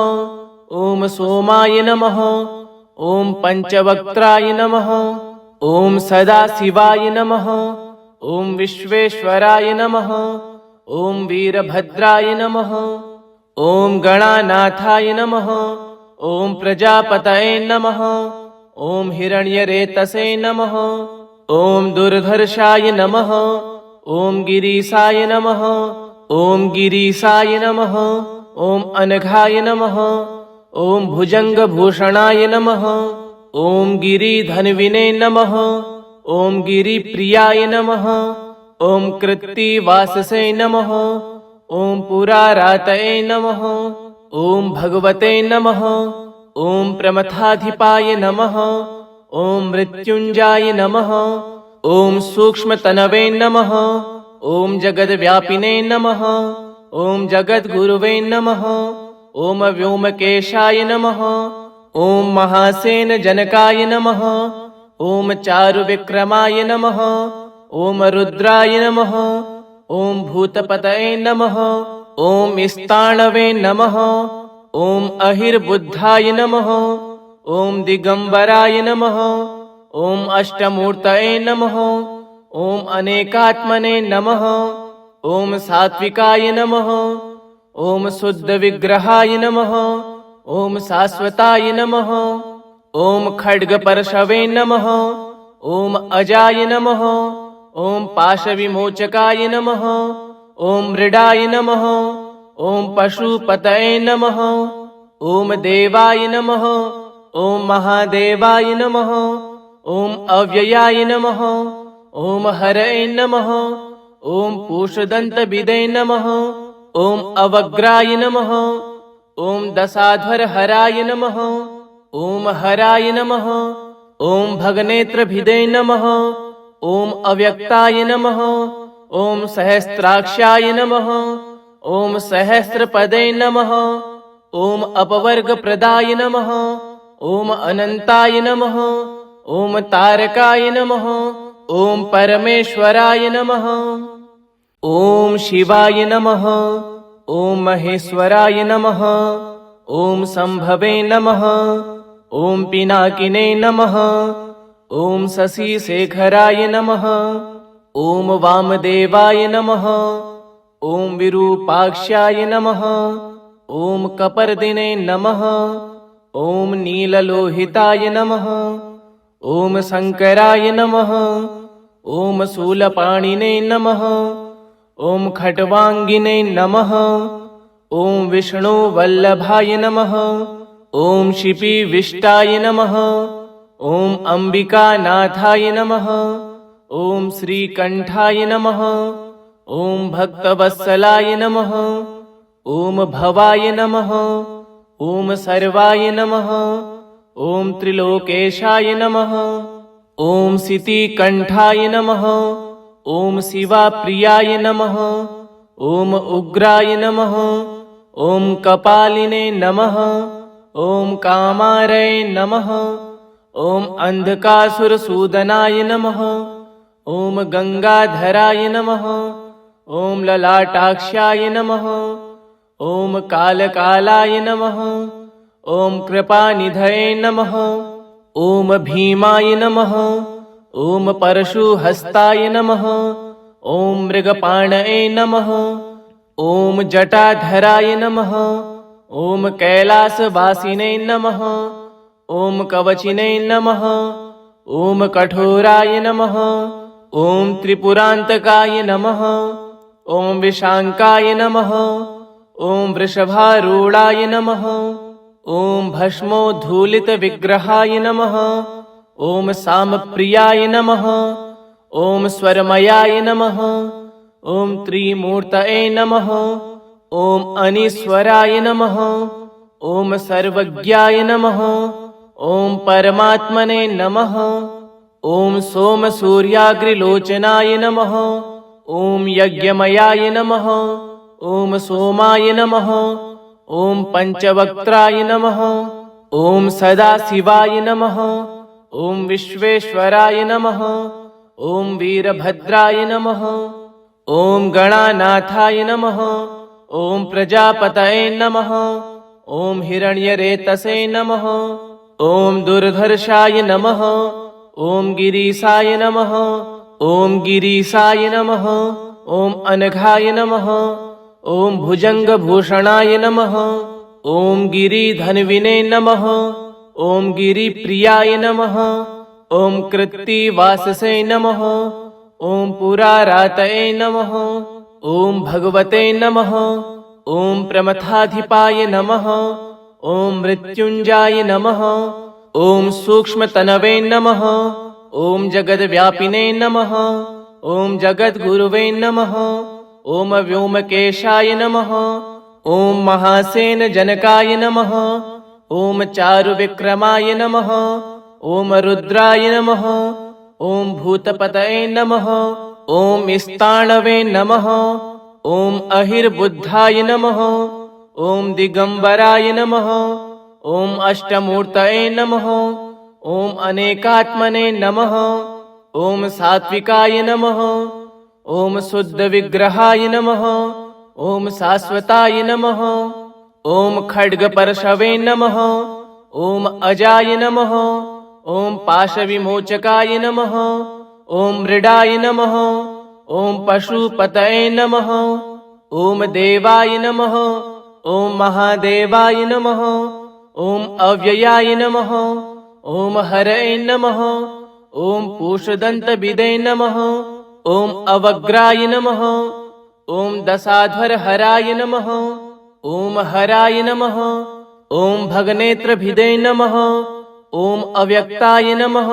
ॐ सोमाय नमः। ॐ पञ्चवक्त्राय नमः। ॐ सदाशिवाय नमः। ॐ विश्वेश्वराय नमः। ॐ वीरभद्राय नमः। ॐ गणानाथाय नमः। ॐ प्रजापतये नमः। ॐ हिरण्यरेतसे नमः। ॐ दुर्धर्षाय नमः। ॐ गिरीशाय नमः। ॐ गिरीशाय नमः। ॐ अनघाय नमः। ॐ भुजङ्गभूषणाय नमः। ॐ गिरिधन्विने नमः। ॐ गिरिप्रियाय नमः। ॐ कृत्तिवाससे नमः। ॐ पुरारातये नमः। ॐ भगवते नमः। ॐ प्रमथाधिपाय नमः। ॐ मृत्युञ्जयाय नमः। ॐ सूक्ष्मतनवे नमः। ॐ जगद्व्यापिने नमः। ॐ जगद्गुरुवे नमः। ॐ व्योमकेशाय नमः। ॐ महासेनजनकाय नमः। ॐ चारुविक्रमाय नमः। ॐ रुद्राय नमः। ॐ भूतपतये नमः। ॐ स्थाणवे नमः। ॐ अहिर्बुद्धाय नमः। ॐ दिगम्बराय नमः। ॐ अष्टमूर्तये नमः। ॐ अनेकात्मने नमः। ॐ सात्विकाय नमः। ॐ शुद्धविग्रहाय नमः। ॐ शाश्वताय नमः। ॐ खड्गपरशवे नमः। ॐ अजाय नमः। ॐ पाशविमोचकाय नमः। ॐ मृडाय नमः। ॐ पशुपतये नमः। ॐ देवाय नमः। ॐ महादेवाय नमः। ॐ अव्ययाय नमः। ॐ हरये नमः। ॐ पूषदन्तविदे नमः। ॐ अवग्राय नमः। ॐ दशाध्वरहराय नमः। ॐ हराय नमः। ॐ भगनेत्रभिदे नमः। ॐ अव्यक्ताय नमः। ॐ सहस्राक्षाय नमः। ॐ सहस्रपदे नमः। ॐ अपवर्गप्रदाय नमः। ॐ अनन्ताय नमः। ॐ तारकाय नमः। ॐ परमेश्वराय नमः। ॐ शिवाय नमः। ॐ महेश्वराय नमः। ॐ शम्भवे नमः। ॐ पिनाकिने नमः। ॐ शशिशेखराय नमः। ॐ वामदेवाय नमः। ॐ विरूपाक्षाय नमः। ॐ कपर्दिने नमः। ॐ नीललोहिताय नमः। ॐ शङ्कराय नमः। ॐ शूलपाणिने नमः। ॐ खट्वाङ्गिने नमः। ॐ विष्णुवल्लभाय नमः। ॐ शिपिविष्टाय नमः। ॐ अम्बिकानाथाय नमः। ॐ श्रीकण्ठाय नमः। ॐ भक्तवत्सलाय नमः। ॐ भवाय नमः। ॐ सर्वाय नमः। ॐ त्रिलोकेशाय नमः। ॐ सितिकण्ठाय नमः। ॐ शिवाप्रियाय नमः। ॐ उग्राय नमः। ॐ कपालिने नमः। ॐ कामारये नमः। ॐ अन्धकासुरसूदनाय नमः। ॐ गङ्गाधराय नमः। ॐ ललाटाक्षाय नमः। ॐ कालकालाय नमः। ॐ कृपानिधये नमः। ॐ भीमाय नमः। ॐ परशुहस्ताय नमः। ॐ मृगपाणये नमः। ॐ जटाधराय नमः। ॐ कैलासवासिने नमः। ॐ कवचिने नमः। ॐ कठोराय नमः। ॐ त्रिपुरान्तकाय नमः। ॐ विशाङ्काय नमः। ॐ वृषभारूढाय नमः। ॐ भस्मोद्धूलितविग्रहाय नमः। ॐ सामप्रियाय नमः। ॐ स्वरमयाय नमः। ॐ त्रिमूर्तये नमः। ॐ अनीश्वराय नमः। ॐ सर्वज्ञाय नमः। ॐ परमात्मने नमः। ॐ सोमसूर्याग्रिलोचनाय नमः। ॐ यज्ञमयाय नमः। ॐ सोमाय नमः। ॐ पञ्चवक्त्राय नमः। ॐ सदाशिवाय नमः। ॐ विश्वेश्वराय नमः। ॐ वीरभद्राय नमः। ॐ गणानाथाय नमः। ॐ प्रजापतये नमः। ॐ हिरण्यरेतसे नमः। ॐ दुर्धर्षाय नमः। ॐ गिरीशाय नमः। ॐ गिरीशाय नमः। ॐ अनघाय नमः। ॐ भुजङ्गभूषणाय नमः। ॐ गिरिधन्विने नमः। ॐ गिरिप्रियाय नमः। ॐ कृत्तिवाससे नमः। ॐ पुरारातये नमः। ॐ भगवते नमः। ॐ प्रमथाधिपाय नमः। ॐ मृत्युञ्जाय नमः। ॐ सूक्ष्मतनवे नमः। ॐ जगद्व्यापिने नमः। ॐ जगद्गुरुवे नमः। ॐ व्योमकेशाय नमः। ॐ महासेनजनकाय नमः। ॐ चारुविक्रमाय नमः। ॐ रुद्राय नमः। ॐ भूतपतये नमः। ॐ स्थाणवे नमः। ॐ अहिर्बुद्धाय नमः। ॐ दिगम्बराय नमः। ॐ अष्टमूर्तये नमः। ॐ अनेकात्मने नमः। ॐ सात्विकाय नमः। ॐ शुद्धविग्रहाय नमः। ॐ शाश्वताय नमः। ॐ खड्गपरशवे नमः। ॐ अजाय नमः। ॐ पाशविमोचकाय नमः। ॐ मृडाय नमः। ॐ पशुपतये नमः। ॐ देवाय नमः। ॐ महादेवाय नमः। ॐ अव्ययाय नमः। ॐ हरये नमः। ॐ पूषदन्तविदे नमः। ॐ अवग्राय नमः। ॐ दशाध्वरहराय नमः। ॐ हराय नमः। ॐ भगनेत्रभिदे नमः। ॐ अव्यक्ताय नमः।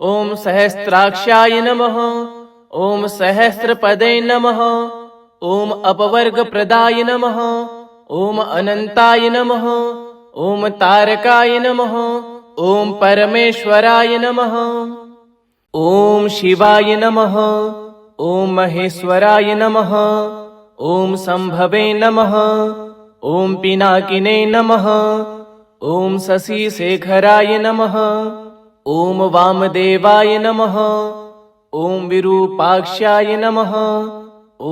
ॐ सहस्राक्षाय नमः। ॐ सहस्रपदे नमः। ॐ अपवर्गप्रदाय नमः। ॐ अनन्ताय नमः। ॐ तारकाय नमः। ॐ परमेश्वराय नमः। ॐ शिवाय नमः। ॐ महेश्वराय नमः। ॐ सम्भवे नमः। ॐ पिनाकिने नमः। ॐ शशिशेखराय नमः। ॐ वामदेवाय नमः। ॐ विरूपाक्षाय नमः।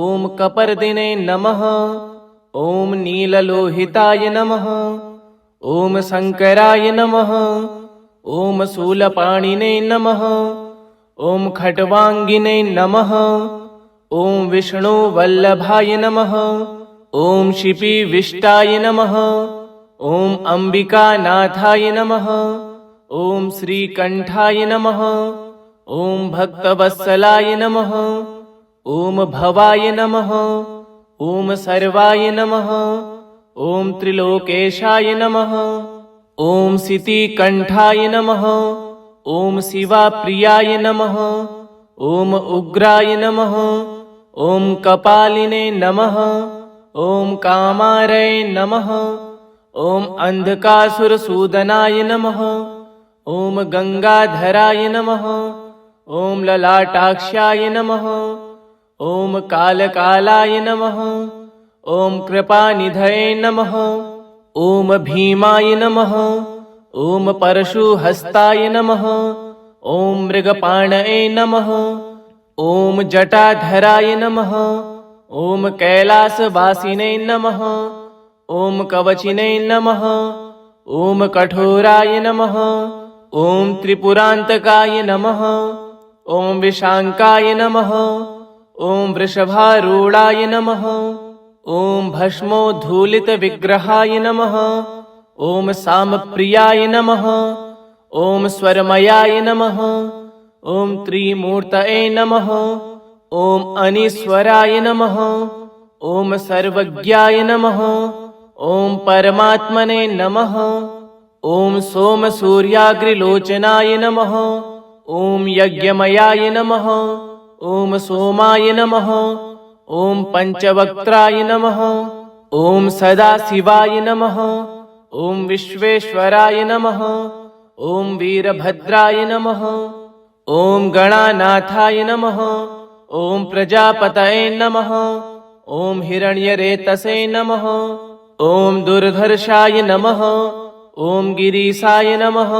ॐ कपर्दिने नमः। ॐ नीललोहिताय नमः। ॐ शङ्कराय नमः। ॐ शूलपाणिने नमः। ॐ खट्वाङ्गिने नमः। ॐ विष्णुवल्लभाय नमः। ॐ शिपिविष्टाय नमः। ॐ अम्बिकानाथाय नमः। ॐ श्रीकण्ठाय नमः। ॐ भक्तवत्सलाय नमः। ॐ भवाय नमः। ॐ सर्वाय नमः। ॐ त्रिलोकेशाय नमः। ॐ सितिकण्ठाय नमः। ॐ शिवाप्रियाय नमः। ॐ उग्राय नमः। ॐ कपालिने नमः। ॐ कामारये नमः। ॐ अंधकासुरसूदनाय नमः। ॐ गंगाधराय नमः। ॐ ललाटाक्षाय नमः। ॐ कालकालाय नमः। ॐ कृपानिधये नमः। ॐ भीमाय नमः। ॐ परशुहस्ताय नमः। ॐ मृगपाणये नमः। ॐ जटाधराय नमः। ॐ कैलासवासिने नमः। ॐ कवचिने नमः। ॐ कठोराय नमः। ॐ त्रिपुरान्तकाय नमः। ॐ विशाङ्काय नमः। ॐ वृषभारूढाय नमः। ॐ भस्मोद्धूलितविग्रहाय नमः। ॐ सामप्रियाय नमः। ॐ स्वरमयाय नमः। ॐ त्रिमूर्तये नमः। ॐ अनीश्वराय नमः। ॐ सर्वज्ञाय नमः। ॐ परमात्मने नमः। ॐ सोमसूर्याग्रिलोचनाय नमः। ॐ यज्ञमयाय नमः। ॐ सोमाय नमः। ॐ पञ्चवक्त्राय नमः। ॐ सदाशिवाय नमः। ॐ विश्वेश्वराय नमः। ॐ वीरभद्राय नमः। ॐ गणानाथाय नमः। ॐ प्रजापतये नमः। ॐ हिरण्यरेतसे नमः। ॐ दुर्धर्षाय नमः। ॐ गिरीशाय नमः।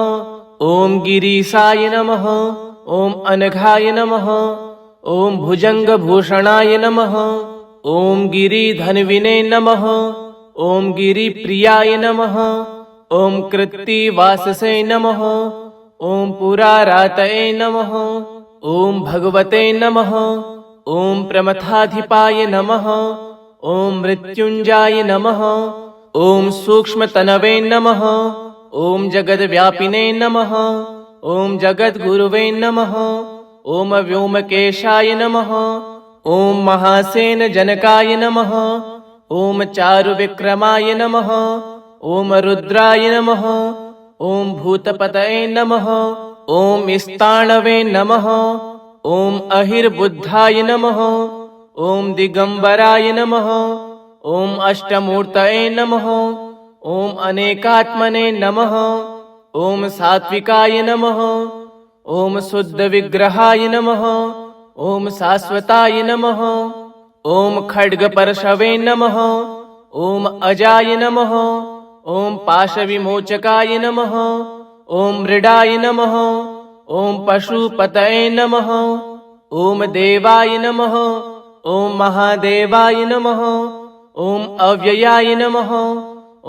ॐ गिरीशाय नमः। ॐ अनघाय नमः। ॐ भुजङ्गभूषणाय नमः। ॐ गिरिधन्विने नमः। ॐ गिरिप्रियाय नमः। ॐ कृत्तिवाससे नमः। ॐ पुरारातये नमः। ॐ भगवते नमः। ॐ प्रमथाधिपाय नमः। ॐ मृत्युञ्जाय नमः। ॐ सूक्ष्मतनवे नमः। ॐ जगद्व्यापिने नमः। ॐ जगद्गुरुवे नमः। ॐ व्योमकेशाय नमः। ॐ महासेनजनकाय नमः। ॐ चारुविक्रमाय नमः। ॐ रुद्राय नमः। ॐ भूतपतये नमः। ॐ स्थाणवे नमः। ॐ अहिर्बुद्धाय नमः। ॐ दिगम्बराय नमः। ॐ अष्टमूर्तये नमः। ॐ अनेकात्मने नमः। ॐ सात्विकाय नमः। ॐ शुद्धविग्रहाय नमः। ॐ शाश्वताय नमः। ॐ खड्गपरशवे नमः। ॐ अजाय नमः। ॐ पाशविमोचकाय नमः। ॐ मृडाय नमः। ॐ पशुपतये नमः। ॐ देवाय नमः। ॐ महादेवाय नमः। ॐ अव्ययाय नमः।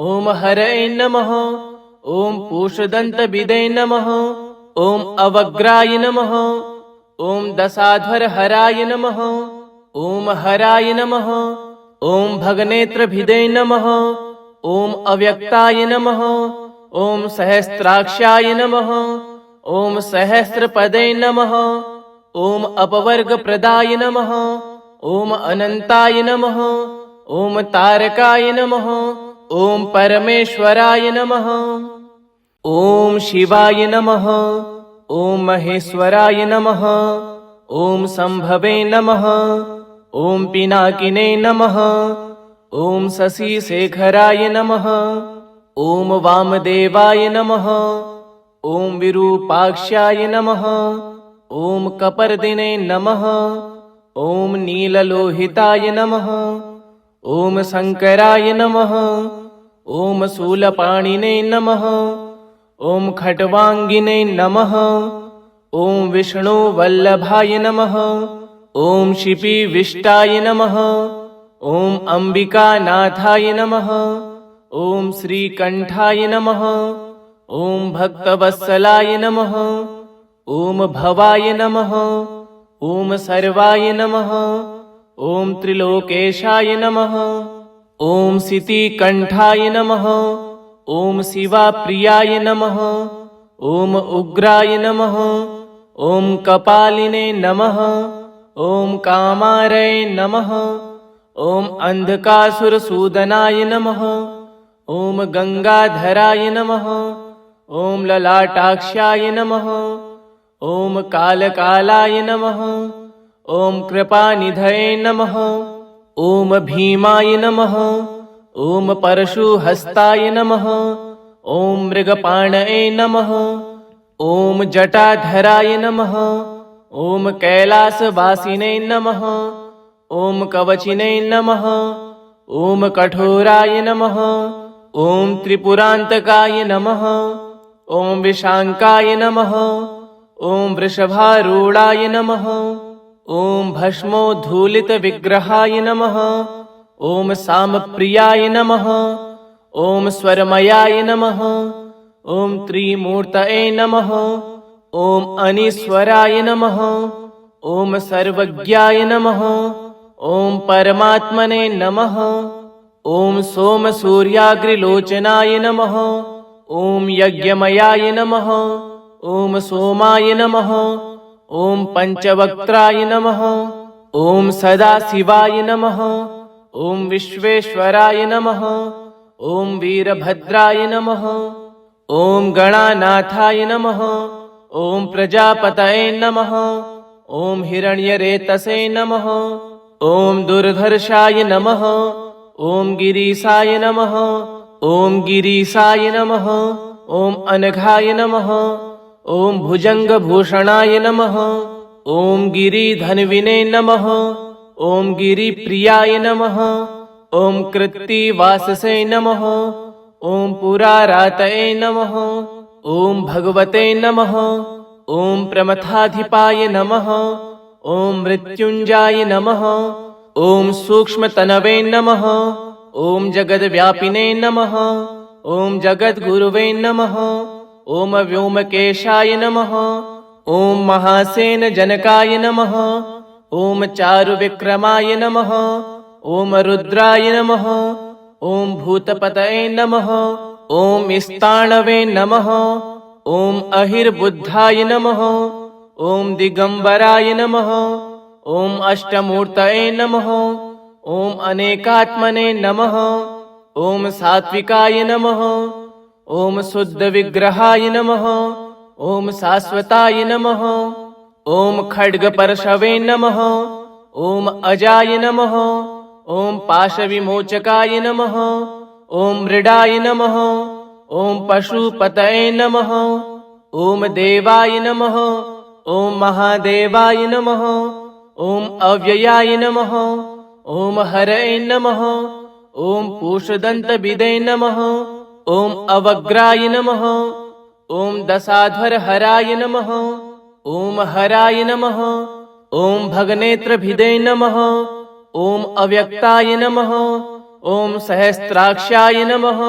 ॐ हरये नमः। ॐ पूषदन्तविदे नमः। ॐ अवग्राय नमः। ॐ दशाध्वरहराय नमः। ॐ हराय नमः। ॐ भगनेत्रभिदे नमः। ॐ अव्यक्ताय नमः। ॐ सहस्राक्षाय नमः। ॐ सहस्रपदे नमः। ॐ अपवर्गप्रदाय नमः। ॐ अनन्ताय नमः। ॐ तारकाय नमः। ॐ परमेश्वराय नमः। ॐ शिवाय नमः। ॐ महेश्वराय नमः। ॐ शम्भवे नमः। ॐ पिनाकिने नमः। ॐ शशिशेखराय नमः। ॐ वामदेवाय नमः। ॐ विरूपाक्षाय नमः। ॐ कपर्दिने नमः। ॐ नीललोहिताय नमः। ॐ शङ्कराय नमः। ॐ शूलपाणिने नमः। ॐ खट्वाङ्गिने नमः। ॐ विष्णुवल्लभाय नमः। ॐ शिपिविष्टाय नमः। ॐ अम्बिकानाथाय नमः। ॐ श्रीकण्ठाय नमः। ॐ भक्तवत्सलाय नमः। ॐ भवाय नमः। ॐ सर्वाय नमः। ॐ त्रिलोकेशाय नमः। ॐ सितिकण्ठाय नमः। ॐ शिवाप्रियाय नमः। ॐ उग्राय नमः। ॐ कपालिने नमः। ॐ कामारये नमः। ॐ अंधकासुरसूदनाय नमः। ॐ गंगाधराय नमः। ॐ ललाटाक्षाय नमः। ॐ कालकालाय नमः। ॐ कृपानिधये नमः। ॐ भीमाय नमः। ॐ परशुहस्ताय नमः। ॐ मृगपाणये नमः। ॐ जटाधराय नमः। ॐ कैलासवासिने नमः। ॐ कवचिने नमः। ॐ कठोराय नमः। ॐ त्रिपुरान्तकाय नमः। ॐ विशाङ्काय नमः। ॐ वृषभारूढाय नमः। ॐ भस्मोद्धूलितविग्रहाय नमः। ॐ सामप्रियाय नमः। ॐ स्वरमयाय नमः। ॐ त्रिमूर्तये नमः। ॐ अनीश्वराय नमः। ॐ सर्वज्ञाय नमः। ॐ परमात्मने नमः। ॐ सोमसूर्याग्रिलोचनाय नमः। ॐ यज्ञमयाय नमः। ॐ सोमाय नमः। ॐ पञ्चवक्त्राय नमः। ॐ सदाशिवाय नमः। ॐ विश्वेश्वराय नमः। ॐ वीरभद्राय नमः। ॐ गणानाथाय नमः। ॐ प्रजापतये नमः। ॐ हिरण्यरेतसे नमः। ॐ दुर्धर्षाय नमः। ॐ गिरीशाय नमः। ॐ गिरीशाय नमः। ॐ अनघाय नमः। ॐ भुजङ्गभूषणाय नमः। ॐ गिरिधन्विने नमः। ॐ गिरिप्रियाय नमः। ॐ कृत्तिवाससे नमः। ॐ पुरारातये नमः। ॐ भगवते नमः। ॐ प्रमथाधिपाय नमः। ॐ मृत्युञ्जयाय नमः। ॐ सूक्ष्मतनवे नमः। ॐ जगद्व्यापिने नमः। ॐ जगद्गुरुवे नमः। ॐ व्योमकेशाय नमः। ॐ महासेनजनकाय नमः। ॐ चारुविक्रमाय नमः। ॐ रुद्राय नमः। ॐ भूतपतये नमः। ॐ स्थाणवे नमः। ॐ अहिर्बुद्धाय नमः। ॐ दिगम्बराय नमः। ॐ अष्टमूर्तये नमः। ॐ अनेकात्मने नमः। ॐ सात्विकाय नमः। ॐ शुद्धविग्रहाय नमः। ॐ शाश्वताय नमः। ॐ खड्गपरशवे नमः। ॐ अजाय नमः। ॐ पाशविमोचकाय नमः। ॐ मृडाय नमः। ॐ पशुपतये नमः। ॐ देवाय नमः। ॐ महादेवाय नमः। ॐ अव्ययाय नमः। ॐ हरये नमः। ॐ पूषदन्तविदे नमः। ॐ अवग्राय नमः। ॐ दशाध्वरहराय नमः। ॐ हराय नमः। ॐ भगनेत्रभिदे नमः। ॐ अव्यक्ताय नमः। ॐ सहस्राक्षाय नमः।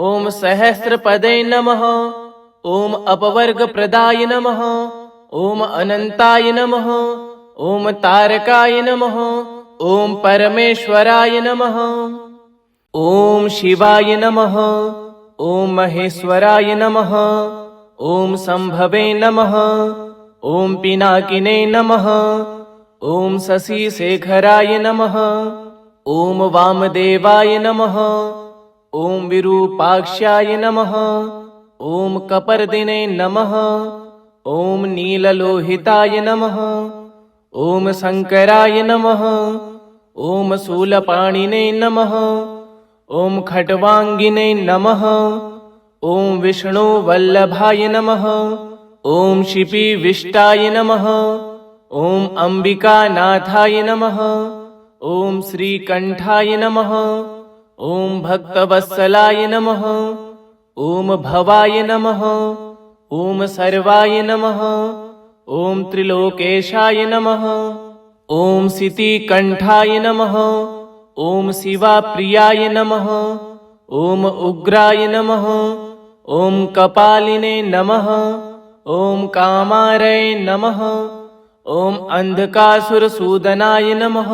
ॐ सहस्रपदे नमः। ॐ अपवर्गप्रदाय नमः। ॐ अनन्ताय नमः। ॐ तारकाय नमः। ॐ परमेश्वराय नमः। ॐ शिवाय नमः। ॐ महेश्वराय नमः। ॐ शम्भवे नमः। ॐ पिनाकिने नमः। ॐ शशिशेखराय नमः। ॐ वामदेवाय नमः। ॐ विरूपाक्षाय नमः। ॐ कपर्दिने नमः। ॐ नीललोहिताय नमः। ॐ शङ्कराय नमः। ॐ शूलपाणिने नमः। ॐ खट्वाङ्गिने नमः। ॐ विष्णुवल्लभाय नमः। ॐ शिपिविष्टाय नमः। ॐ अम्बिकानाथाय नमः। ॐ श्रीकण्ठाय नमः। ॐ भक्तवत्सलाय नमः। ॐ भवाय नमः। ॐ सर्वाय नमः। ॐ त्रिलोकेशाय नमः। ॐ सितिकण्ठाय नमः। ॐ शिवाप्रियाय नमः। ॐ उग्राय नमः। ॐ कपालिने नमः। ॐ कामारये नमः। ॐ अंधकासुरसूदनाय नमः।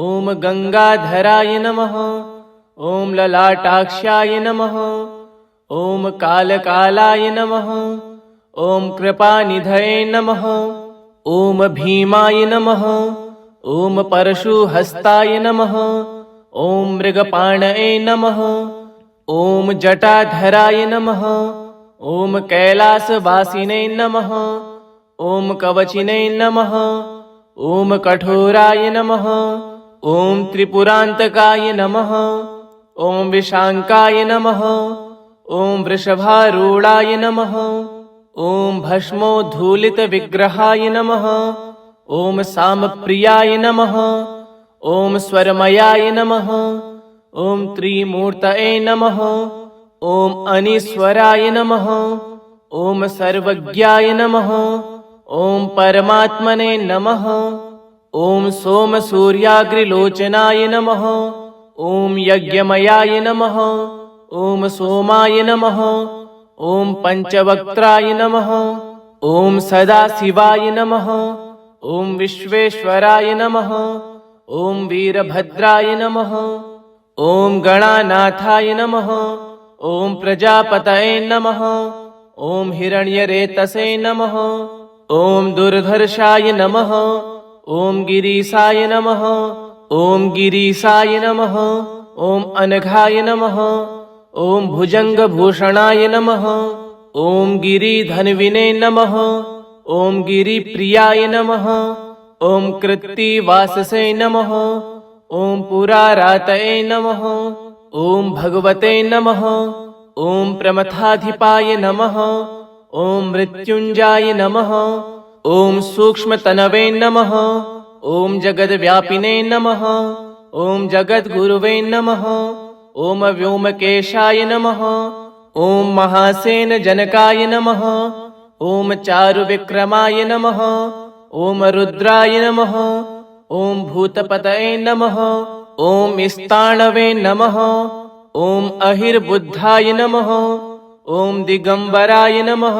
ॐ गंगाधराय नमः। ॐ ललाटाक्षाय नमः। ॐ कालकालाय नमः। ॐ कृपानिधये नमः। ॐ भीमाय नमः। ॐ परशुहस्ताय नमः। ॐ मृगपाणये नमः। ॐ जटाधराय नमः। ॐ कैलासवासिने नमः। ॐ कवचिने नमः। ॐ कठोराय नमः। ॐ त्रिपुरान्तकाय नमः। ॐ विशाङ्काय नमः। ॐ वृषभारूढाय नमः। ॐ भस्मोद्धूलितविग्रहाय नमः। ॐ सामप्रियाय नमः। ॐ स्वरमयाय नमः। ॐ त्रिमूर्तये नमः। ॐ अनीश्वराय नमः। ॐ सर्वज्ञाय नमः। ॐ परमात्मने नमः। ॐ सोमसूर्याग्रिलोचनाय नमः। ॐ यज्ञमयाय नमः। ॐ सोमाय नमः। ॐ पञ्चवक्त्राय नमः। ॐ सदाशिवाय नमः। ॐ विश्वेश्वराय नमः। ॐ वीरभद्राय नमः। ॐ गणानाथाय नमः। ॐ प्रजापतये नमः। ॐ हिरण्यरेतसे नमः। ॐ दुर्धर्षाय नमः। ॐ गिरीशाय नमः। ॐ गिरीशाय नमः। ॐ अनघाय नमः। ॐ भुजङ्गभूषणाय नमः। ॐ गिरिधन्विने नमः। ॐ गिरिप्रियाय नमः। ॐ कृत्तिवाससे नमः। ॐ पुरारातये नमः। ॐ भगवते नमः। ॐ प्रमथाधिपाय नमः। ॐ मृत्युञ्जाय नमः। ॐ सूक्ष्मतनवे नमः। ॐ जगद्व्यापिने नमः। ॐ जगद्गुरुवे नमः। ॐ व्योमकेशाय नमः। ॐ महासेनजनकाय नमः। ॐ चारुविक्रमाय नमः। ॐ रुद्राय नमः। ॐ भूतपतये नमः। ॐ स्थाणवे नमः। ॐ अहिर्बुद्धाय नमः। ॐ दिगम्बराय नमः।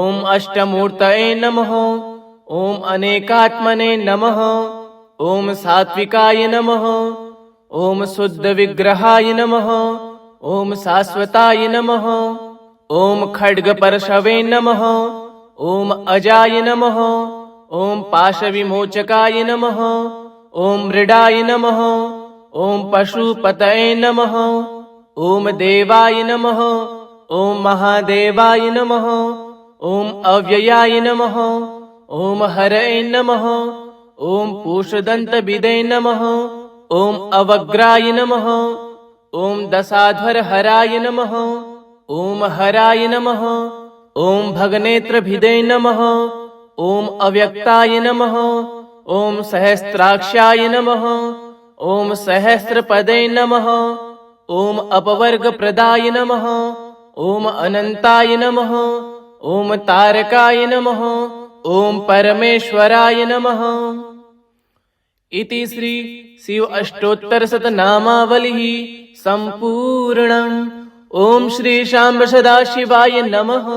ॐ अष्टमूर्तये नमः। ॐ अनेकात्मने नमः। ॐ सात्विकाय नमः। ॐ शुद्धविग्रहाय नमः। ॐ शाश्वताय नमः। ॐ खड्गपरशवे नमः। ॐ अजाय नमः। ॐ पाशविमोचकाय नमः। ॐ मृडाय नमः। ॐ पशुपतये नमः। ॐ देवाय नमः। ॐ महादेवाय नमः। ॐ अव्ययाय नमः। ॐ हरये नमः। ॐ पूषदन्तविदे नमः। ॐ अवग्राय नमः। ॐ दशाध्वरहराय नमः। ॐ हराय नमः। ॐ भगनेत्रभिदे नमः। ॐ अव्यक्ताय नमः। ॐ सहस्राक्षाय नमः। ॐ सहस्रपदे नमः। ॐ अपवर्गप्रदाय नमः। ॐ अनन्ताय नमः। ॐ तारकाय नमः। ॐ परमेश्वराय नमः। इति श्री शिव अष्टोत्तरशतनामावलिः सम्पूर्णम्। ॐ श्री शाम्ब सदाशिवाय नमः।